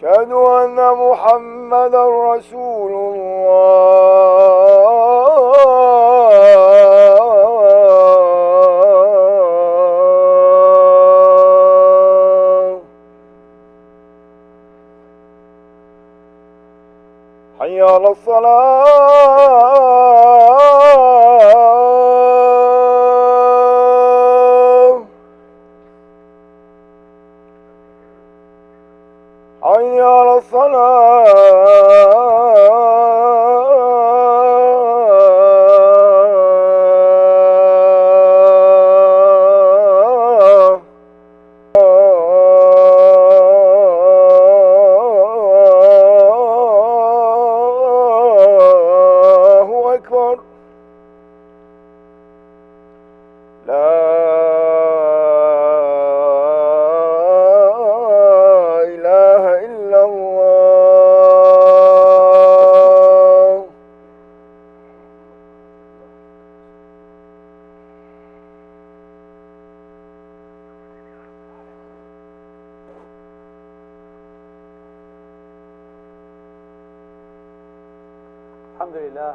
أشهد أن محمدا رسول الله. حي على الصلاة. حي على الصلاة. الله أكبر. لا إله إلا الله. الحمد لله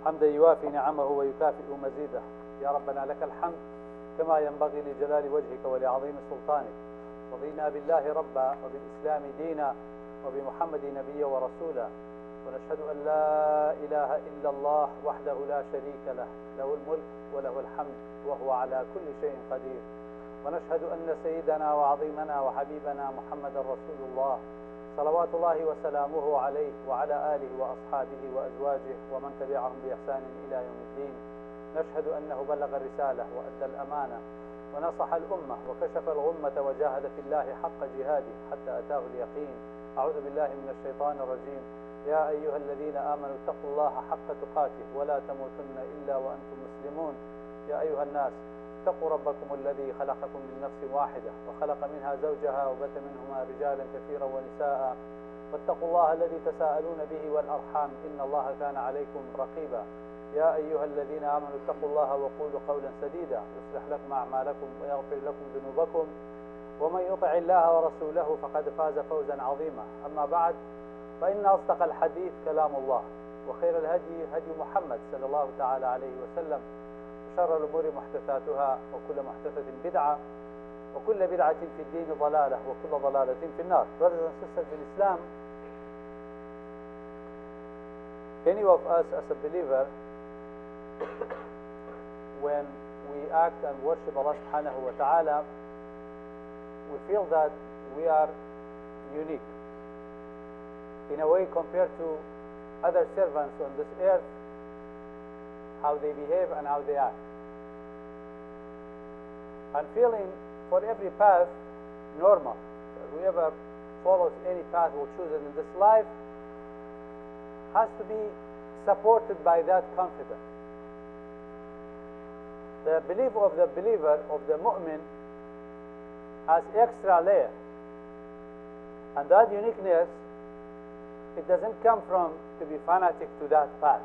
حمدا يوافي نعمه ويكافئ مزيده. يا ربنا لك الحمد كما ينبغي لجلال وجهك ولعظيم سلطانك. رضينا بالله ربا وبالإسلام دينا وبمحمد نبيا ورسولا، ونشهد أن لا إله إلا الله وحده لا شريك له، له الملك وله الحمد وهو على كل شيء قدير. ونشهد أن سيدنا وعظيمنا وحبيبنا محمد رسول الله صلوات الله وسلامه عليه وعلى آله وأصحابه وأزواجه ومن تبعهم بإحسان إلى يوم الدين. نشهد أنه بلغ الرسالة وأدى الأمانة ونصح الأمة وكشف الغمة وجاهد في الله حق جهاده حتى أتاه اليقين. أعوذ بالله من الشيطان الرجيم. يا أيها الذين آمنوا اتقوا الله حق تقاته ولا تموتن إلا وأنتم مسلمون. يا أيها الناس اتقوا ربكم الذي خلقكم من نفس واحدة وخلق منها زوجها وبث منهما رجالا كثيرا ونساء، واتقوا الله الذي تساءلون به والأرحام إن الله كان عليكم رقيبا. يا أيها الذين آمنوا اتقوا الله وقولوا قولا سديدا يصلح لكم أعمالكم ويغفر لكم ذنوبكم، ومن يطع الله ورسوله فقد فاز فوزا عظيما. أما بعد، فإن أصدق الحديث كلام الله، وخير الهدي هدي محمد صلى الله تعالى عليه وسلم، وشر الأمور محدثاتها، وكل محدثة بدعة، وكل بدعة في الدين ضلالة، وكل ضلالة في النار. Brothers and sisters in Islam, any of us as a believer, when we act and worship Allah subhanahu wa ta'ala, we feel that we are unique in a way compared to other servants on this earth, how they behave and how they act. And feeling for every path normal. Whoever follows any path or chooses in this life has to be supported by that confidence. The belief of the believer, of the mu'min, has extra layer. And that uniqueness, it doesn't come from to be fanatic to that path.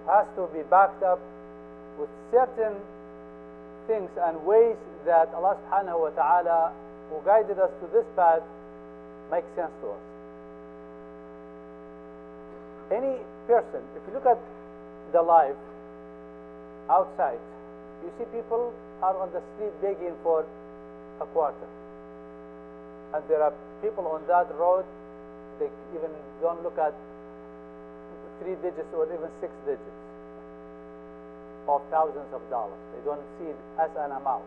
It has to be backed up with certain things and ways that Allah subhanahu wa ta'ala, who guided us to this path, makes sense to us. Any person, if you look at the life outside, you see people are on the street begging for a quarter. And there are people on that road, they even don't look at 3 digits or even 6 digits of thousands of dollars. They don't see it as an amount.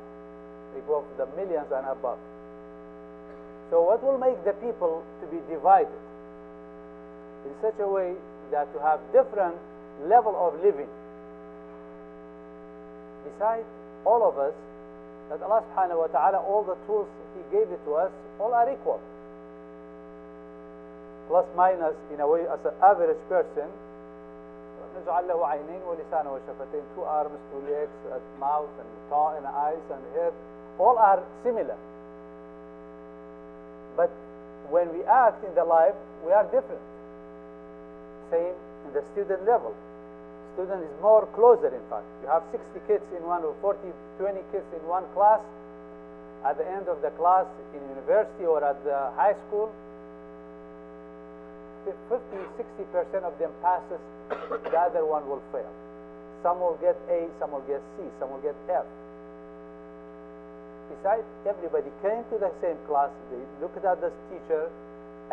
They go for the millions and above. So what will make the people to be divided in such a way that to have different level of living? Besides all of us, that Allah subhanahu wa ta'ala, all the tools He gave it to us, all are equal. Plus minus, in a way, as an average person, نجعل له عينين ولسان وشفتين, 2 arms, 2 legs, a mouth and tongue and eyes and head, all are similar. But when we act in the life, we are different. Same in the student level. Student is more closer, in fact. You have 60 kids in one, or 40, 20 kids in one class, at the end of the class in university or at the high school, 50-60% of them passes, the other one will fail. Some will get A, some will get C, some will get F. Besides, everybody came to the same class, they looked at the teacher,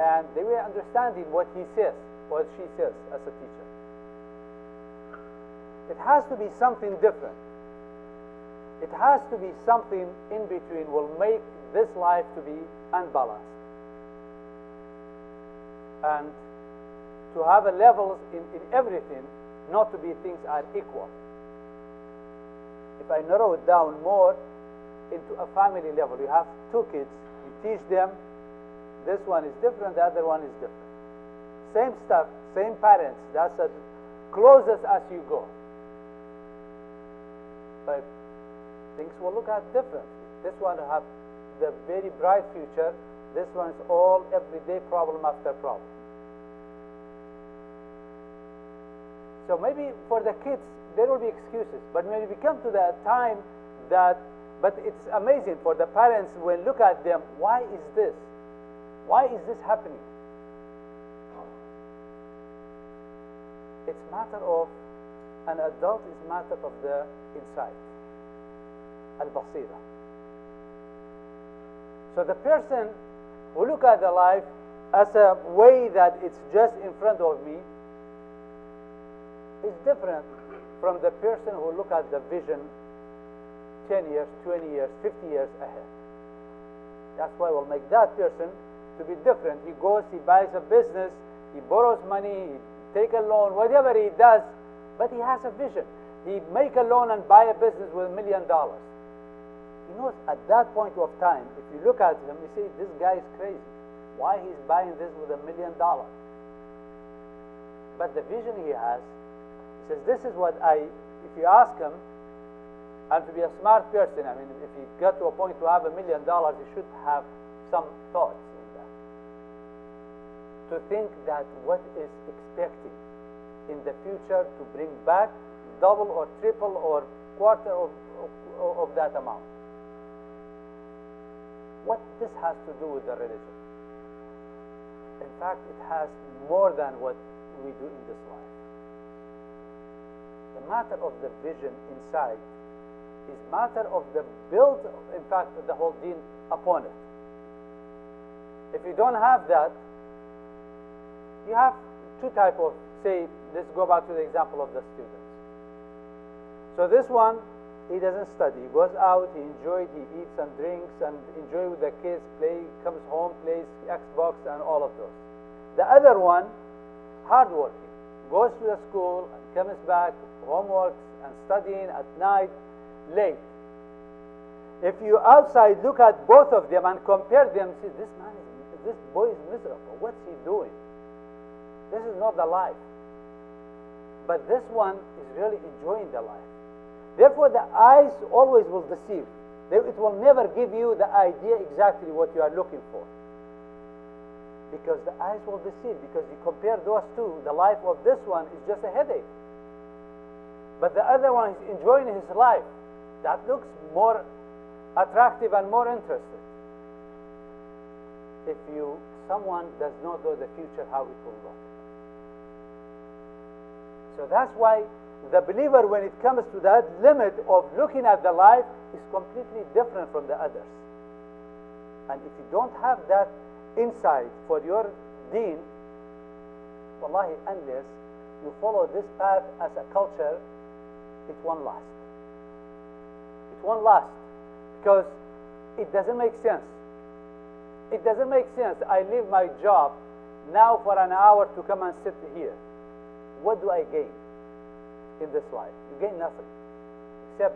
and they were understanding what he says, what she says as a teacher. It has to be something different. It has to be something in between will make this life to be unbalanced. And to have a levels in everything, not to be things are equal. If I narrow it down more into a family level, you have two kids, you teach them, this one is different, the other one is different. Same stuff, same parents, that's as closest as you go. But things will look at differently. This one will have the very bright future, this one is all everyday problem after problem. So maybe for the kids, there will be excuses. But when we come to the time that, but it's amazing for the parents when look at them, why is this? Why is this happening? It's matter of, an adult is matter of the insight, al-basira. So the person who look at the life as a way that it's just in front of me is different from the person who look at the vision 10 years, 20 years, 50 years ahead. That's why we'll make that person to be different. He goes, he buys a business, he borrows money, he take a loan, whatever he does, but he has a vision. He make a loan and buy a business with $1 million. He knows at that point of time, if you look at him, you say, this guy is crazy. Why he's buying this with $1 million? But the vision he has, he says, this is what if you ask him, and to be a smart person, I mean, if he got to a point to have $1 million, he should have some thoughts in that. To think that what is expecting in the future to bring back double or triple or quarter of that amount. What this has to do with the religion? In fact, it has more than what we do in this life. The matter of the vision inside is matter of the build, in fact, the whole deen upon it. If you don't have that, you have two type of, say, let's go back to the example of the students. So this one, he doesn't study. He goes out, he enjoys, he eats and drinks and enjoy with the kids, comes home, plays Xbox and all of those. The other one, hardworking, goes to the school and comes back, homeworks and studying at night, late. If you outside look at both of them and compare them, see, this boy is miserable. What's he doing? This is not the life. But this one is really enjoying the life. Therefore, the eyes always will deceive. It will never give you the idea exactly what you are looking for. Because the eyes will deceive. Because you compare those two, the life of this one is just a headache. But the other one is enjoying his life. That looks more attractive and more interesting. If someone does not know the future, how it will look. So that's why the believer, when it comes to that limit of looking at the life, is completely different from the others. And if you don't have that insight for your deen, wallahi, unless you follow this path as a culture, it won't last. It won't last because it doesn't make sense. It doesn't make sense. I leave my job now for an hour to come and sit here. What do I gain in this life? You gain nothing except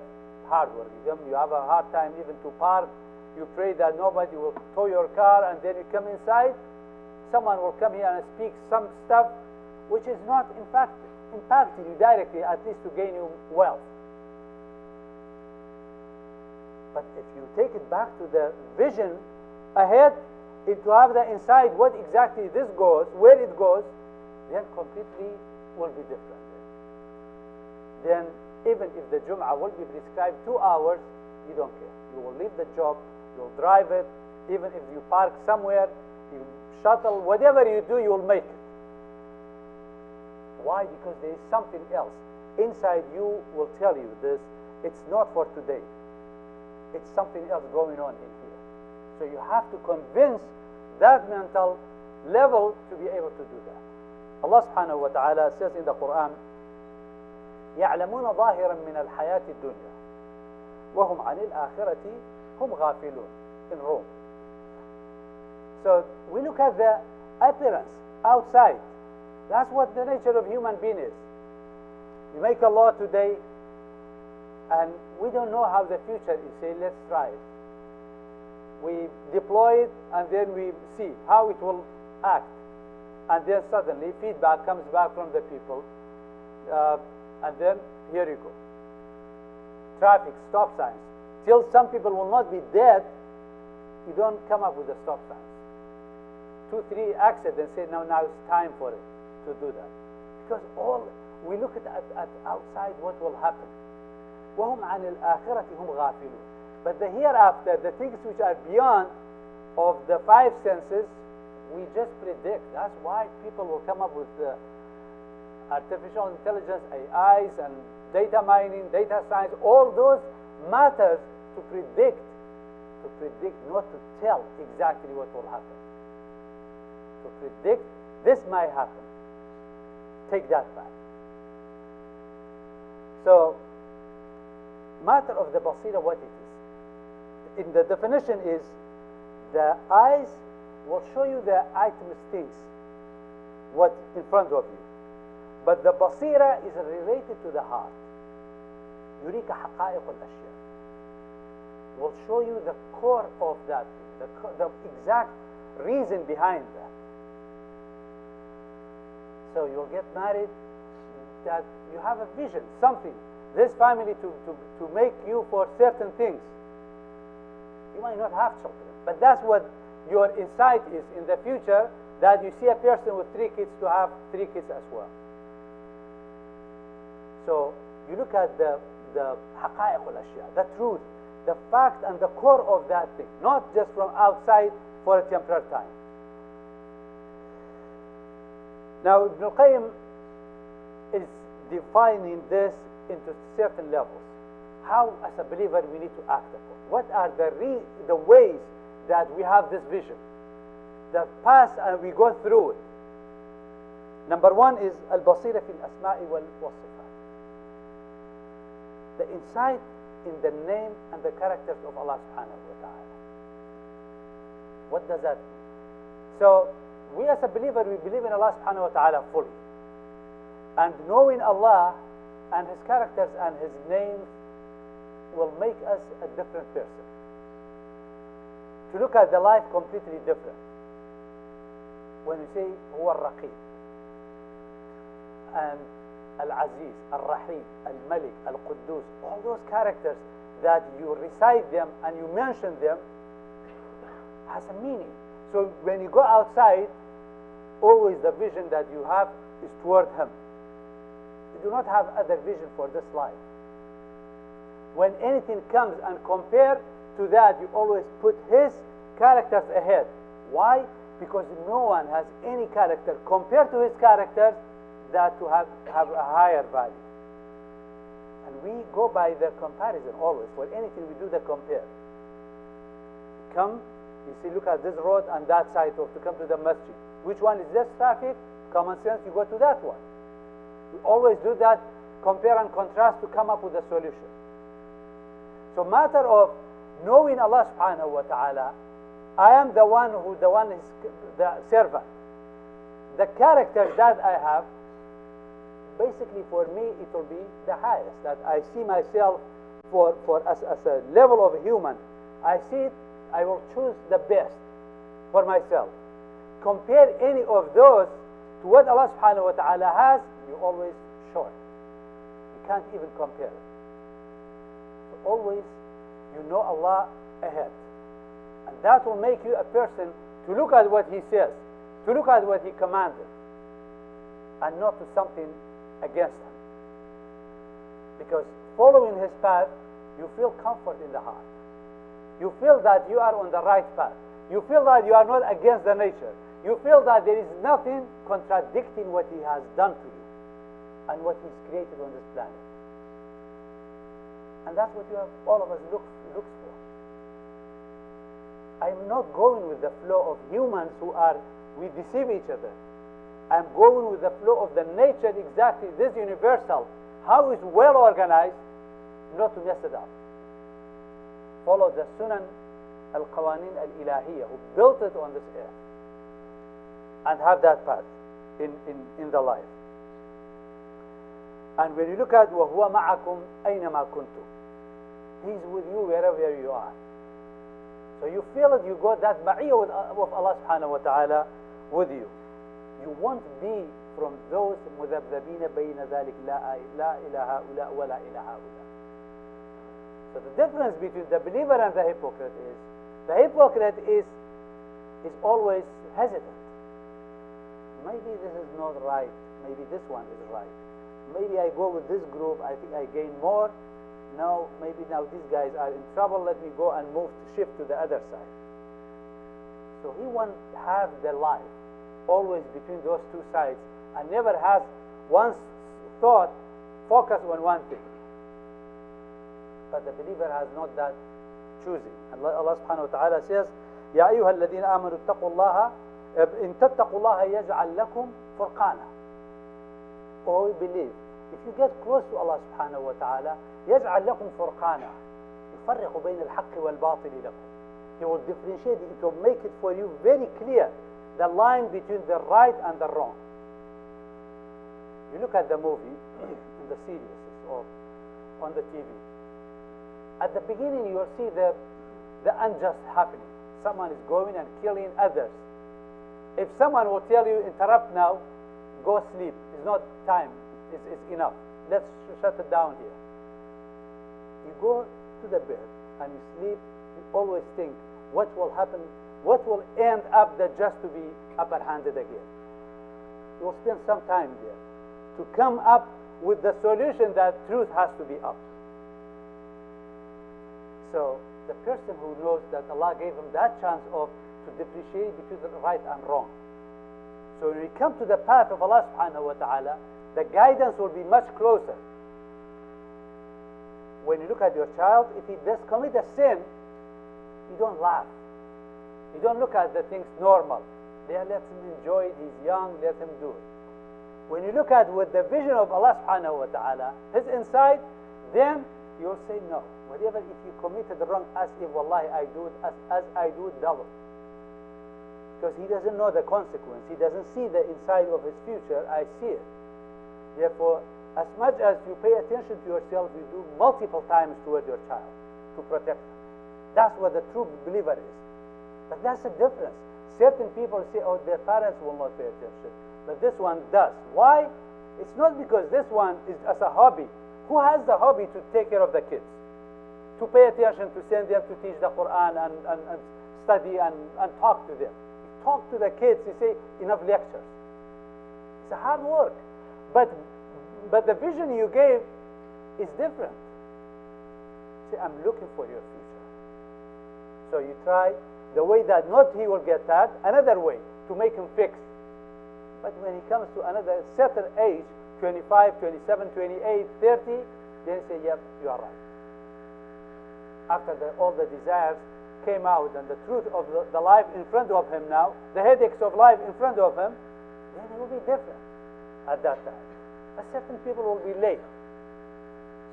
hard work. You have a hard time even to park. You pray that nobody will tow your car, and then you come inside. Someone will come here and speak some stuff which is not, in fact, impacting you directly, at least to gain you wealth. But if you take it back to the vision ahead, to have the inside what exactly this goes, where it goes, then completely will be different. Then even if the Jum'ah will be prescribed 2 hours, you don't care. You will leave the job you'll drive it. Even if you park somewhere, you shuttle, whatever you do, you'll make it. Why? Because there is something else. Inside you will tell you this, it's not for today. It's something else going on in here. So you have to convince that mental level to be able to do that. Allah subhanahu wa ta'ala says in the Quran, يَعْلَمُونَ ظَاهِرًا مِنَ الْحَيَاةِ الدُّنْيَا وَهُمْ عَنِ الْآخِرَةِ هُمْ غَافِلُونَ in Rome. So we look at the appearance outside. That's what the nature of human being is. We make a law today and we don't know how the future is. Say, let's try it. We deploy it and then we see how it will act. And then suddenly feedback comes back from the people. And then here you go. Traffic, stop signs. Till some people will not be dead, you don't come up with the stop signs. 2, 3 accidents, say now it's time for it to do that. Because we look at outside what will happen. وَهُمْ عَنِ الْآخِرَةِ هُمْ غَافِلُونَ. But the hereafter, the things which are beyond of the 5 senses, we just predict. That's why people will come up with artificial intelligence, AIs, and data mining, data science, all those matters to predict, not to tell exactly what will happen. To predict, this might happen. Take that back. So, matter of the basira, what it is. In the definition is, the eyes will show you the items, things, what in front of you. But the basira is related to the heart. يريك حقائق الأشياء. Will show you the core of that thing, the exact reason behind that. So you'll get married, that you have a vision, something. This family to make you for certain things. You might not have children, but that's what your insight is in the future, that you see a person with 3 kids to have 3 kids as well. So you look at the حقائق الأشياء, the truth, the fact and the core of that thing, not just from outside for a temporary time. Now Ibn al-Qayyim is defining this into certain levels. How, as a believer, we need to act upon. What are the ways that we have this vision, that pass and we go through it? Number 1 is al-basira fi al-asma'i wal-sifat. The insight in the name and the characters of Allah subhanahu wa ta'ala. What does that mean? So, we as a believer, we believe in Allah subhanahu wa ta'ala fully. And knowing Allah and His characters and His names will make us a different person. To look at the life completely different. When we say huwa al-Raqib and Al-Aziz, Al-Rahim, Al-Malik, Al-Quddus, all those characters that you recite them and you mention them has a meaning. So when you go outside, always the vision that you have is toward Him. You do not have other vision for this life. When anything comes and compare to that, you always put His characters ahead. Why? Because no one has any character compared to His characters that to have a higher value. And we go by the comparison always. For anything we do the compare. Come, you see, look at this road and that side to come to the masjid. Which one is less traffic? Common sense, you go to that one. We always do that, compare and contrast to come up with a solution. So matter of knowing Allah subhanahu wa ta'ala, I am the one is the servant. The character that I have, basically for me it will be the highest, that I see myself as a level of human. I see it, I will choose the best for myself. Compare any of those to what Allah subhanahu wa ta'ala has, you're always short. You can't even compare it. So always you know Allah ahead. And that will make you a person to look at what He says, to look at what He commanded, and not to something against Him. Because following His path, you feel comfort in the heart. You feel that you are on the right path. You feel that you are not against the nature. You feel that there is nothing contradicting what He has done to you and what He's created on this planet. And that's what all of us looks for. I'm not going with the flow of humans we deceive each other. I'm going with the flow of the nature, exactly this universal, how it's well organized, not to mess it up. Follow the Sunan Al-Qawanin Al-Ilahiyah, who built it on this earth, and have that path in the life. And when you look at وَهُوَ مَعَكُمْ أَيْنَمَا كُنْتُمْ, He's with you wherever you are. So you feel it, you got that ma'iyah with Allah subhanahu wa ta'ala with you. You won't be from those مُذَبْذَبِينَ بَيْنَ ذَلِكَ لَا إِلَى هَؤُلَاء وَلَا إِلَى هَؤُلَاء. So the difference between the believer and the hypocrite is, the hypocrite is always hesitant. Maybe this is not right. Maybe this one is right. Maybe I go with this group, I think I gain more. No, maybe now these guys are in trouble, let me go and shift to the other side. So he won't have the life always between those two sides and never has one thought focus on one thing. But the believer has not that choosing. And Allah subhanahu wa ta'ala says, يَا أَيُّهَا الَّذِينَ آمَنُوا اتَّقُوا اللَّهَ إِن تَتَّقُوا اللَّهَ يَجْعَلْ لَكُمْ فُرْقَانًا. Oh, we believe, if you get close to Allah subhanahu wa ta'ala, يَجْعَلْ لَكُمْ فُرْقَانًا, يُفَرِّقُ بَيْنَ الْحَقِّ وَالْبَاطِلِ لَكُمْ. He will differentiate it, will make it for you very clear, the line between the right and the wrong. You look at the movie, in the series, or on the TV. At the beginning, you will see the unjust happening. Someone is going and killing others. If someone will tell you, interrupt now, go sleep. It's not time. It's enough. Let's shut it down here. You go to the bed and you sleep. You always think, what will happen? What will end up that just to be upper-handed again? You will spend some time there to come up with the solution that truth has to be up. So the person who knows that Allah gave him that chance to differentiate between the right and wrong. So when we come to the path of Allah subhanahu wa ta'ala, the guidance will be much closer. When you look at your child, if he does commit a sin, you don't laugh. You don't look at the things normal. Let him enjoy it, he's young, let him do it. When you look at with the vision of Allah subhanahu wa ta'ala, his inside, then you'll say no. Whatever, if you committed wrong, as if wallahi I do it, as I do it double. Because he doesn't know the consequence. He doesn't see the inside of his future. I see it. Therefore, as much as you pay attention to yourself, you do multiple times toward your child to protect him. That's what the true believer is. But that's the difference. Certain people say, oh, their parents will not pay attention. But this one does. Why? It's not because this one is as a hobby. Who has the hobby to take care of the kids? To pay attention, to send them to teach the Quran and study and talk to them. You talk to the kids, you say, enough lectures. It's a hard work. But the vision you gave is different. Say, I'm looking for your future. So you try the way that not he will get that, another way to make him fix. But when he comes to another certain age, 25, 27, 28, 30, then say, yep, you are right. After all the desires came out and the truth of the life in front of him now, the headaches of life in front of him, then it will be different at that time. But certain people will be late.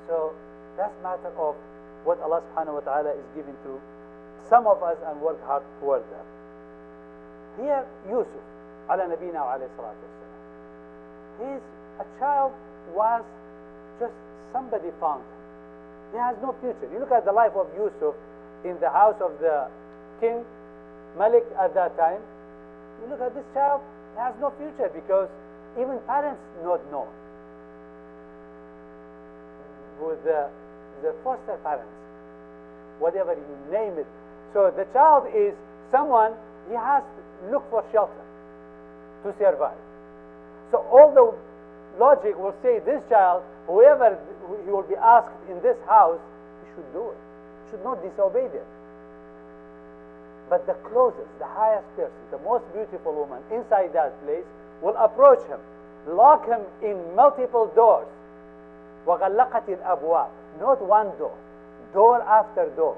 So that's matter of what Allah subhanahu wa ta'ala is giving to some of us and work hard towards that. Here, Yusuf, ala nabina wa alayhi salatu wasalam. A child was just somebody found him. He has no future. You look at the life of Yusuf in the house of the king, Malik at that time. You look at this child, he has no future because even parents not know. With the foster parents, whatever you name it. So the child is someone, he has to look for shelter to survive. So all the logic will say this child, whoever he will be asked in this house, he should do it. He should not disobey them. But the closest, the highest person, the most beautiful woman inside that place will approach him, lock him in multiple doors. وَغَلَّقَتِ الْأَبْوَابِ. Not one door, door after door.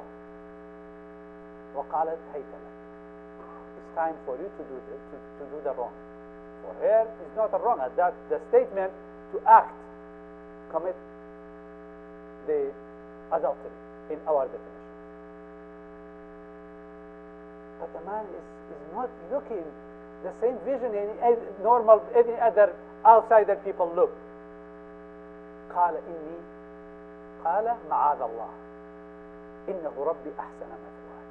وَقَالَتْ هَيْتَ لَكَ. It's time for you to do the wrong. For her, it's not a wrong. That the statement to act, commit the adultery in our definition. But the man is not looking the same vision any normal, any other outsider people look. قال معاذ الله إنه ربي أحسن مثواي.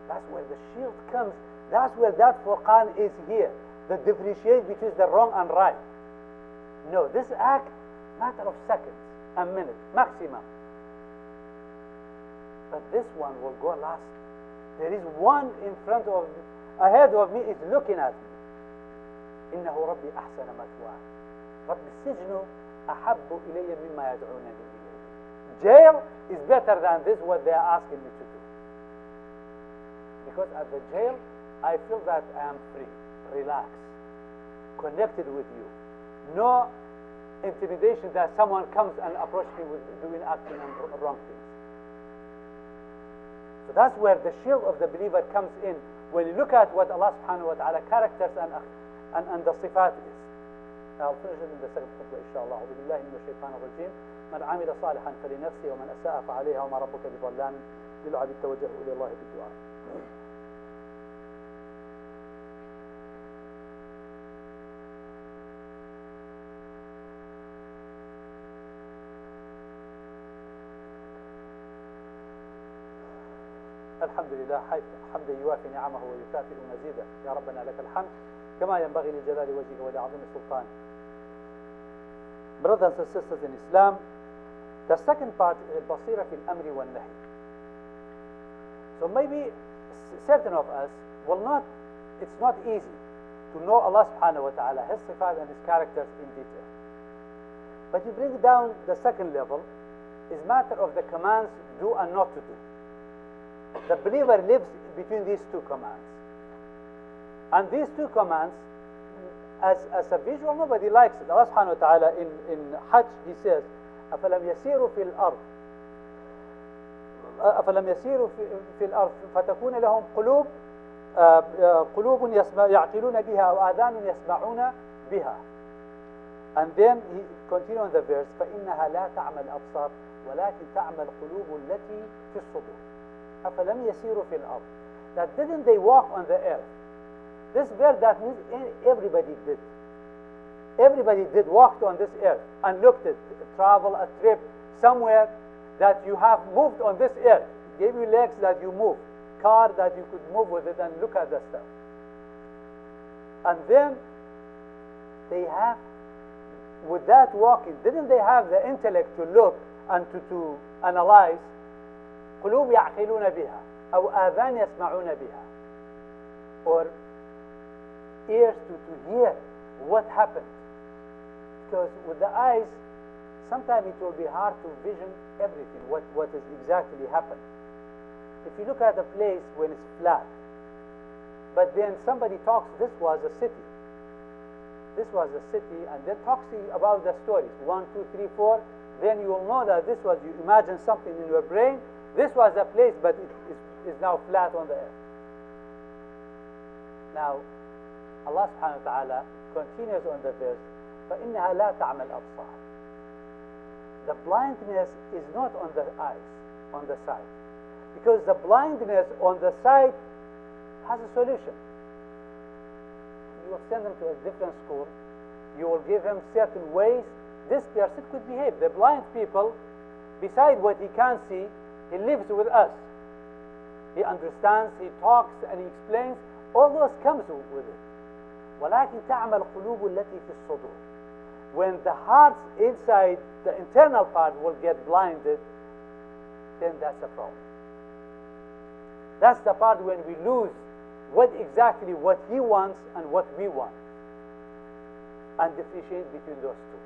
That's where the shield comes. That's where that Furqan is here. The differentiate between the wrong and right. No, this act, matter of seconds, a minute, maximum. But this one will go last. There is one in front of, ahead of me is looking at me. إنه ربي أحسن مثواي. رب السجن أحب إلي مما يدعونني إليه. Jail is better than this, what they are asking me to do. Because at the jail, I feel that I am free, relaxed, connected with you. No intimidation that someone comes and approaches me with doing acting and wrong things. So that's where the shield of the believer comes in. When you look at what Allah subhanahu wa ta'ala characters and the sifat is. I'll finish it in the second khutbah, inshallah. أعوذ بالله من الشيطان الرجيم. من عمل صالحا فلنفسه ومن أساء فعليها وما ربك بظلام للعبيد توجهوا إلى الله بالدعاء. الحمد لله حمدا يوافي نعمه ويكافئ مزيده. يا ربنا لك الحمد كما ينبغي لجلال وجهك ولعظيم سلطانك. Brothers and sisters in Islam, the second part is البصيرة في الأمر والنهي. So maybe certain of us will not, it's not easy to know Allah subhanahu wa ta'ala, His sifat and His characters in detail. But you bring down the second level, is matter of the commands do and not to do. The believer lives between these two commands. And these two commands, as a visual, nobody likes it. Allah subhanahu wa ta'ala in Hajj, He says, أَفَلَمْ يَسِيرُوا فِي الْأَرْضِ أَفَلَمْ يَسِيرُوا فِي الْأَرْضِ فَتَكُونَ لَهُمْ قُلُوبٌ يَعْقِلُونَ بِهَا أَوْ آذَانٌ يَسْمَعُونَ بِهَا. And then he continues on the verse, فَإِنَّهَا لَا تَعْمَى الْأَبْصَارُ وَلَكِنْ تَعْمَى الْقُلُوبُ الَّتِي فِي الصُّدُورِ. أَفَلَمْ يَسِيرُوا فِي الْأَرْضِ. That didn't they walk on the earth? This verse, that means everybody did. Everybody did walked on this earth and looked at travel, a trip, somewhere that you have moved on this earth. Gave you legs that you move, car that you could move with it and look at the stuff. And then they have, with that walking, didn't they have the intellect to look and to analyze? قلوب يعقلون بها أو آذان يسمعون بها, or ears to hear what happened. Because with the eyes, sometimes it will be hard to vision everything, what is exactly happened. If you look at a place when it's flat, but then somebody talks, this was a city. This was a city, and then talks to you about the stories, 1, 2, 3, 4, then you will know that this was, you imagine something in your brain, this was a place, but it is now flat on the earth. Now, Allah subhanahu wa ta'ala continues on the verse, فَإِنَّهَا لَا تَعْمَى الْأَبْصَارِ. The blindness is not on the eyes, on the sight. Because the blindness on the sight has a solution. You will send them to a different school. You will give him certain ways. This person could behave. The blind people, beside what he can't see, he lives with us. He understands, he talks, and he explains. All those comes with it. وَلَكِنْ تَعْمَى الْقُلُوبُ الَّتِي فِي الصُّدُورِ. When the hearts inside, the internal part will get blinded, then that's a problem. That's the part when we lose what he wants and what we want, and differentiate between those two.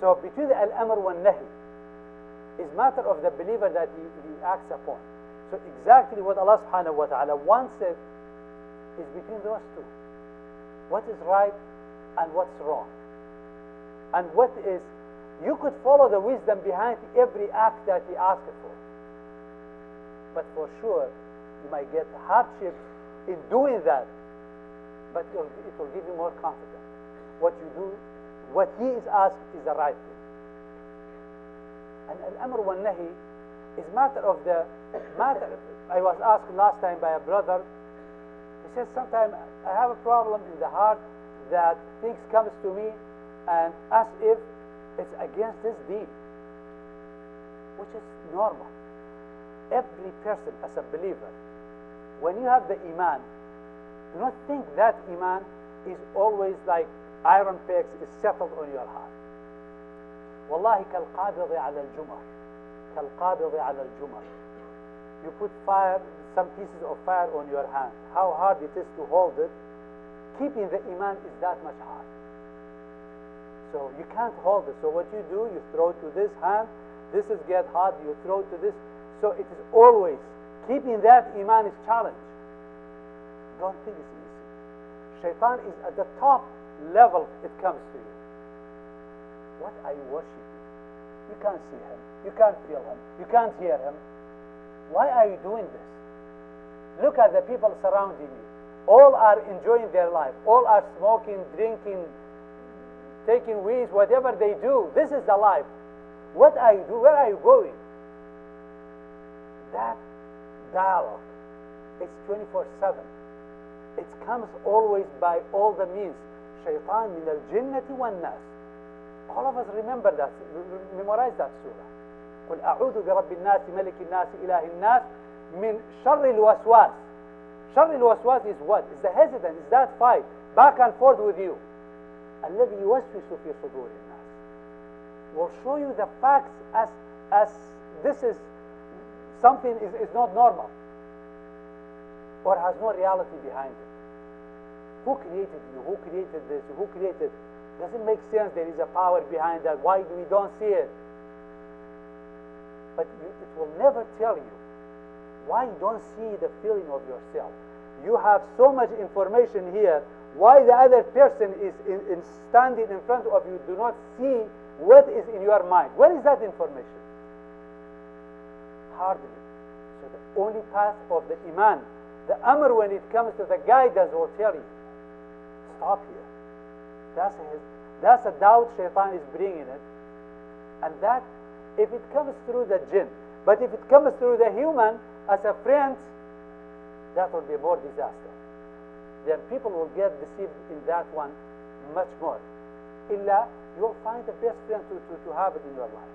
So between the al-amr wa nahi It's matter of the believer that he acts upon. So exactly what Allah subhanahu wa ta'ala wants it is between those two. What is right and what's wrong. And what is, you could follow the wisdom behind every act that he asked for. But for sure, you might get hardship in doing that. But it will give you more confidence. What you do, what he is asked is the right thing. And al-amr wa nahi is matter of the matter. I was asked last time by a brother. He said, sometimes I have a problem in the heart that things comes to me and as if it's against this deen, which is normal. Every person as a believer, when you have the iman, do not think that iman is always like iron pegs is settled on your heart. Wallahi كالقابض على الجمر, كالقابض على الجمر. You put fire, some pieces of fire on your hand. How hard it is to hold it. Keeping the iman is that much hard. So you can't hold it. So what you do, you throw to this hand. This is get hard. You throw to this. So it is always keeping that iman is challenge. Don't think it's easy. Shaitan is at the top level. It comes to you. What are you worshiping? You can't see him. You can't feel him. You can't hear him. Why are you doing this? Look at the people surrounding you. All are enjoying their life. All are smoking, drinking, taking weeds, whatever they do. This is the life. What are you doing? Where are you going? That dialogue, it's 24/7. It comes always by all the means. Shaitan min al-jinnati wan-nas. All of us remember that, memorize that surah. قل أعوذ برب الناس ملك الناس إله الناس من شر الوسواس. شر الوسواس is what? Is the hesitant, is that fight, back and forth with you. الذي يوسوس في صدور الناس. Will show you the facts as this is something is not normal or has no reality behind it. Who created you? Who created this? Who created? Doesn't make sense. There is a power behind that. Why do we don't see it? But it will never tell you why you don't see the feeling of yourself. You have so much information here. Why the other person is in standing in front of you do not see what is in your mind? Where is that information? Hardly. So the only path of the iman, the amr when it comes to the guidance will tell you, stop here. That's a doubt Shaitan is bringing it. And that, if it comes through the jinn, but if it comes through the human as a friend, that will be more disaster. Then people will get deceived in that one much more. Illa, you will find the best friend to have it in your life.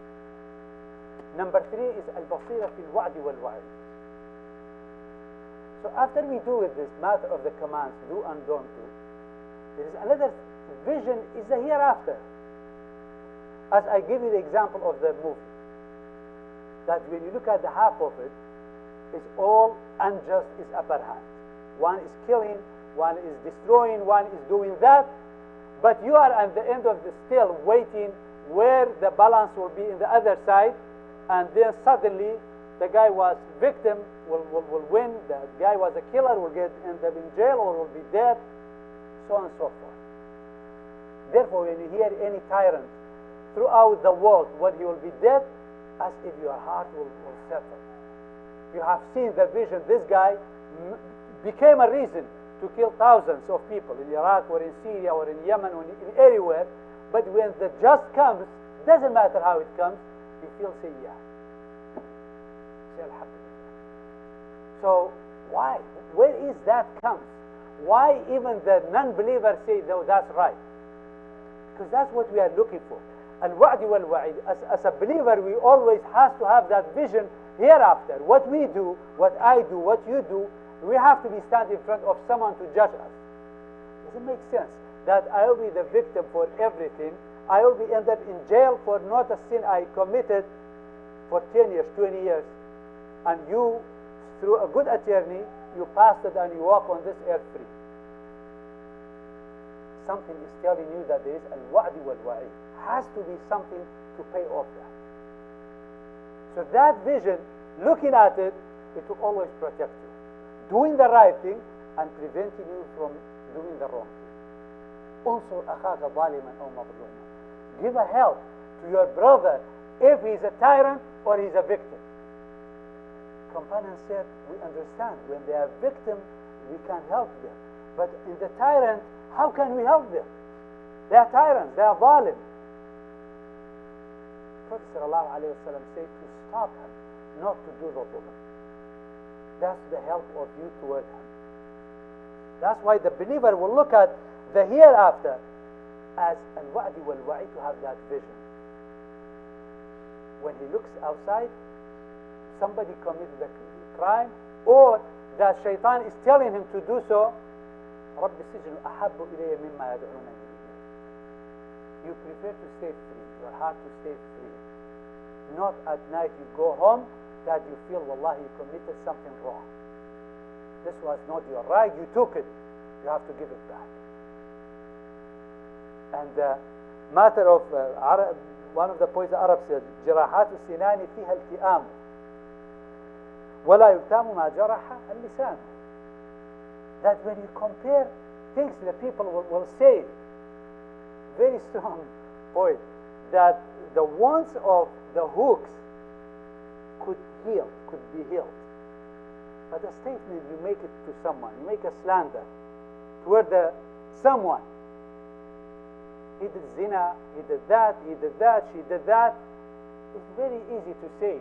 Number 3 is al-basira fil wa'di wal wa'id. So after we do with this matter of the commands, do and don't do, there is another vision, is the hereafter. As I give you the example of the movie, that when you look at the half of it, it's all unjust is upper hand. One is killing, one is destroying, one is doing that, but you are at the end of the still waiting where the balance will be in the other side, and then suddenly the guy was victim will win, the guy was a killer will end up in jail or will be dead, so on and so forth. Therefore, when you hear any tyrant throughout the world, what he will be dead, as if your heart will settle. You have seen the vision. This guy became a reason to kill thousands of people in Iraq or in Syria or in Yemen or in anywhere. But when the just comes, doesn't matter how it comes, you feel say, yeah. Say, alhamdulillah. So why? Where is that comes? Why even the non-believers say, no, that's right? Because that's what we are looking for. Al-wa'di wal-wa'id. As a believer, we always have to have that vision hereafter. What we do, what I do, what you do, we have to be standing in front of someone to judge us. Does it make sense that I will be the victim for everything? I will be end up in jail for not a sin I committed for 10 years, 20 years, and you, through a good attorney, you passed it and you walk on this earth free. Something is telling you that there is al-wa'di wal-wa'id. Has to be something to pay off that. So that vision, looking at it, it will always protect you. Doing the right thing and preventing you from doing the wrong thing. انصر أخاك ظالما أو مظلوما. Give a help to your brother if he's a tyrant or he's a victim. Companion said, we understand when they are victims, we can help them. But in the tyrant, how can we help them? They are tyrants, they are zalim. Prophet ﷺ said to stop him, not to do the dhulm. That's the help of you toward him. That's why the believer will look at the hereafter as al-wa'di wal-wa'i, to have that vision. When he looks outside, somebody committed a crime, or that shaitan is telling him to do so, رب السجن أحب إلي مما يدعونني إليه. You prefer to stay free, your heart to stay free. Not at night you go home that you feel, wallahi, you committed something wrong. This was not your right, you took it. You have to give it back. And the matter of one of the poets Arab said, جراحات السنان فيها التئام ولا يلتام ما جرح اللسان. That when you compare things, the people will say, very strong point, that the wounds of the hooks could be healed. But a statement, you make it to someone, you make a slander toward someone. He did zina, he did that, she did that. It's very easy to say,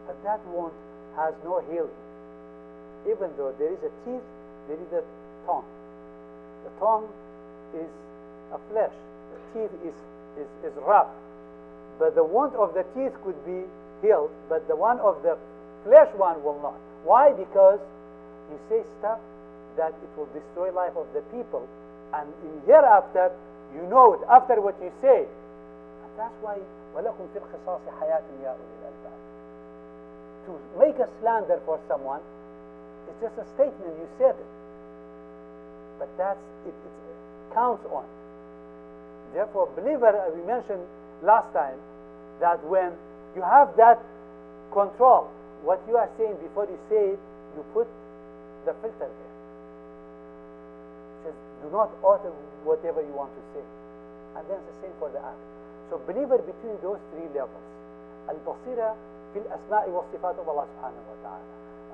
but that wound has no healing. Even though there is a teeth, there is a tongue. The tongue is a flesh. The teeth is rough. But the wound of the teeth could be healed, but the one of the flesh one will not. Why? Because you say stuff that it will destroy life of the people, and in hereafter, you know it after what you say. And that's why وَلَكُمْ فِي الْقِصَاصِ حَيَاةٌ يَا أُولِي الْأَلْبَابِ. To make a slander for someone, it's just a statement, you said it. But it counts on. Therefore, believer, we mentioned last time, that when you have that control, what you are saying before you say it, you put the filter there. Just do not utter whatever you want to say. And then it's the same for the act. So believer between those three levels. Al-basira fi al-asma'i wa sifat of Allah subhanahu wa ta'ala.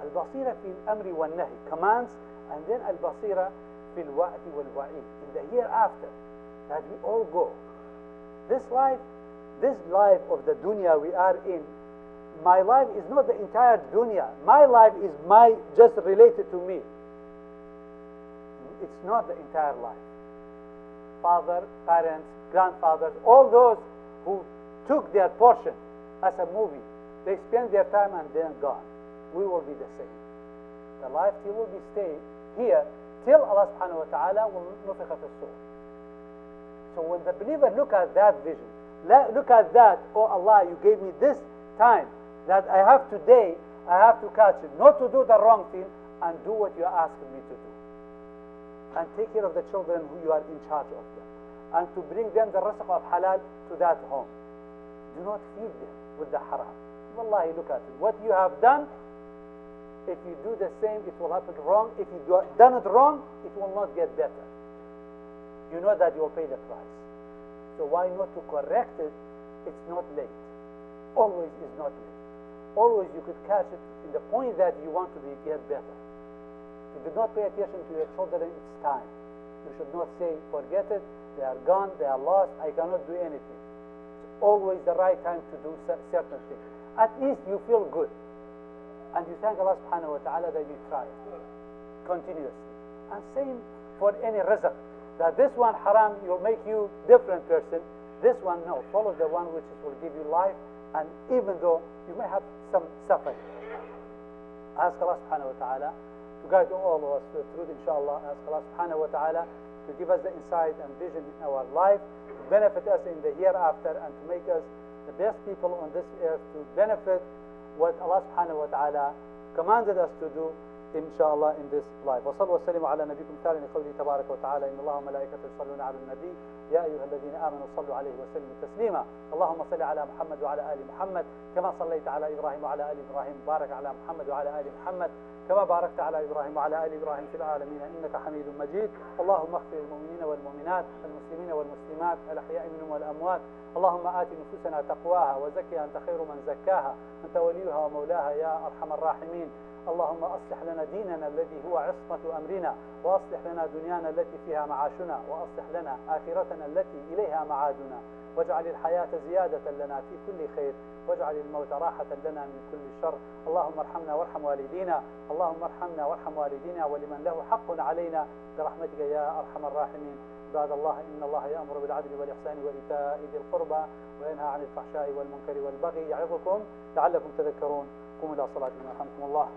Al-basira fi al-amri wa nahi, commands, and then al-basira fi al-wa'di wal-wa'id, in the hereafter, that we all go. This life of the dunya we are in, my life is not the entire dunya. My life is just related to me. It's not the entire life. Father, parents, grandfathers, all those who took their portion as a movie, they spend their time and then gone. We will be the same. The life will be staying here till Allah subhanahu wa ta'ala will nufikha fi as-sur. So when the believer look at that vision, look at that, oh Allah, you gave me this time that I have today, I have to catch it, not to do the wrong thing, and do what you are asking me to do. And take care of the children who you are in charge of them. And to bring them the rizq of halal to that home. Do not feed them with the haram. Wallahi, look at it. What you have done, if you do the same, it will happen wrong. If you done it wrong, it will not get better. You know that you will pay the price. So why not to correct it? It's not late. Always is not late. Always you could catch it in the point that you want to get better. You do not pay attention to your children, it's time. You should not say, forget it, they are gone, they are lost, I cannot do anything. It's always the right time to do certain things. At least you feel good. And you thank Allah subhanahu wa ta'ala that you try it continuously. And same for any rizq. That this one haram will make you different person. This one, no. Follow the one which will give you life. And even though you may have some suffering. Ask Allah subhanahu wa ta'ala to guide all of us to the truth, inshallah. Ask Allah subhanahu wa ta'ala to give us the insight and vision in our life, to benefit us in the hereafter, and to make us the best people on this earth, to benefit what Allah subhanahu wa ta'ala commanded us to do, inshallah in this life. وصلوا وسلموا على نبيكم تعالى لقوله تبارك وتعالى إن الله وملائكته يصلون على النبي يا أيها الذين آمنوا صلوا عليه وسلموا تسليما. اللهم صل على محمد وعلى آل محمد كما صليت على إبراهيم وعلى آل إبراهيم. بارك على محمد وعلى آل محمد كما باركت على إبراهيم وعلى آل إبراهيم في العالمين إنك حميد مجيد. اللهم اغفر للمؤمنين والمؤمنات المسلمين والمسلمات الأحياء منهم والأموات. اللهم آت نفوسنا تقواها وزكها أنت خير من زكاها أنت وليها ومولاها يا أرحم الراحمين. اللهم أصلح لنا ديننا الذي هو عصمة أمرنا وأصلح لنا دنيانا التي فيها معاشنا وأصلح لنا آخرتنا التي إليها معادنا واجعل الحياة زيادة لنا في كل خير واجعل الموت راحة لنا من كل شر. اللهم ارحمنا وارحم والدينا اللهم ارحمنا وارحم والدينا ولمن له حق علينا برحمتك يا أرحم الراحمين. عباد الله إن الله يأمر بالعدل والإحسان وإيتاء ذي القربى وينهى عن الفحشاء والمنكر والبغي يعظكم لعلكم تذكرون. قوموا إلى صلاتكم يرحمكم الله.